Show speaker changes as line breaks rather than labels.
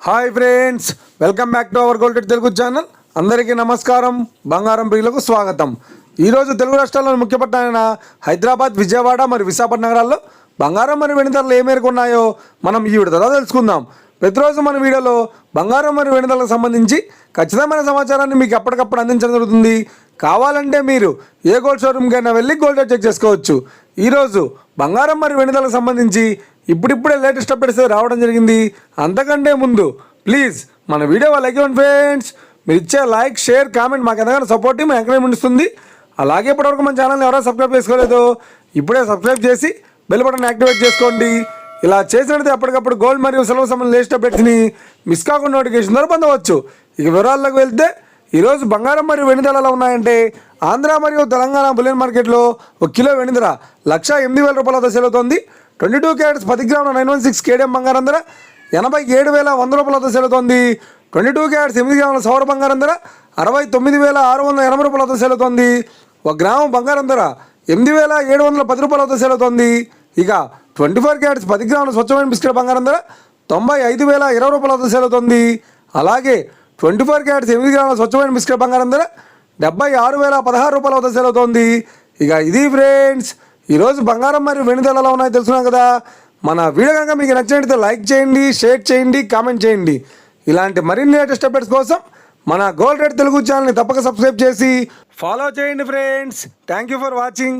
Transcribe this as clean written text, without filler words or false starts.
Hi friends, welcome back to our gold Telugu channel. అందరికీ నమస్కారం. బంగారం ప్రియులకు స్వాగతం. ఈరోజు తెలుగు రాష్ట్రాల్లోని ముఖ్య పట్టణాలైన హైదరాబాద్, విజయవాడ మరియు విశాఖపట్నం నగరాల్లో బంగారం మరియు వెండి ధరలు ఏ మేరకు ఉన్నాయో మనం ఈ విడతలో తెలుసుకుందాం. ప్రతిరోజు మన వీడియోలో బంగారం మరియు వెండి ధరలకు సంబంధించి ఖచ్చితమైన సమాచారాన్ని మీకు ఎప్పటికప్పుడు అందించడం జరుగుతుంది. కావాలంటే మీరు ఏ గోల్డ్ షోరూమ్కైనా వెళ్ళి గోల్డ్ రేట్ చెక్ చేసుకోవచ్చు. ఈరోజు బంగారం మరియు వెండి ధరలకు సంబంధించి ఇప్పుడిప్పుడే లేటెస్ట్ అప్డేట్స్ రావడం జరిగింది. అంతకంటే ముందు ప్లీజ్ మన వీడియో లైక్ ఇవ్వండి ఫ్రెండ్స్. మీరు ఇచ్చే లైక్, షేర్, కామెంట్ మాకు ఎంతగానో సపోర్ట్ ఎంకరేజ్మెంట్ ఇస్తుంది. అలాగే ఇప్పటివరకు మన ఛానల్ని ఎవరైనా సబ్స్క్రైబ్ చేసుకోలేదో ఇప్పుడే సబ్స్క్రైబ్ చేసి బెల్ బటన్ యాక్టివేట్ చేసుకోండి. ఇలా చేసినట్టు ఎప్పటికప్పుడు గోల్డ్ మరియు సిల్వర్ సంబంధించిన లేటెస్ట్ అప్డేట్స్ని మిస్ కాకుండా నోటిఫికేషన్ ద్వారా పొందవచ్చు. ఇక వివరాల్లోకి వెళ్తే ఈరోజు బంగారం మరియు వెండి ధరలు ఎలా ఉన్నాయంటే, ఆంధ్ర మరియు తెలంగాణ బులియన్ మార్కెట్లో 1 కిలో వెండి ధర 1,08,000 రూపాయలతో సేల్ అవుతోంది. 22 క్యారెట్స్ 10 గ్రాముల 916 కేడిఎం బంగారం ధర 87,100 రూపాయలతో సేల్ అవుతోంది. 22 క్యారెట్స్ 8 గ్రాముల సౌర బంగారం ధర 69,680 రూపాయలతో సేల్ అవుతోంది. 1 గ్రాము బంగారం ధర 8,710 రూపాయలతో సేల్ అవుతోంది. ఇక 24 క్యారెట్స్ 10 గ్రాముల స్వచ్ఛమైన బిస్కెట్ బంగారం ధర 95,020 రూపాయలతో సేల్ అవుతోంది. అలాగే 24 క్యారెట్స్ 8 గ్రాముల స్వచ్ఛమైన బిస్కెట్ బంగారం ధర 76,016 రూపాయలతో సేల్ అవుతోంది. ఇక ఇది ఫ్రెండ్స్, ఈరోజు బంగారం మరియు వెండి ధరలు ఎలా ఉన్నాయో తెలుసుకున్నాం కదా. మన వీడియో కనుక మీకు నచ్చినట్లయితే లైక్ చేయండి, షేర్ చేయండి, కామెంట్ చేయండి. ఇలాంటి మరిన్ని లేటెస్ట్ అప్డేట్స్ కోసం మన గోల్డ్ రేట్ తెలుగు ఛానల్ని తప్పక సబ్స్క్రైబ్ చేసి ఫాలో చేయండి friends. Thank you for watching.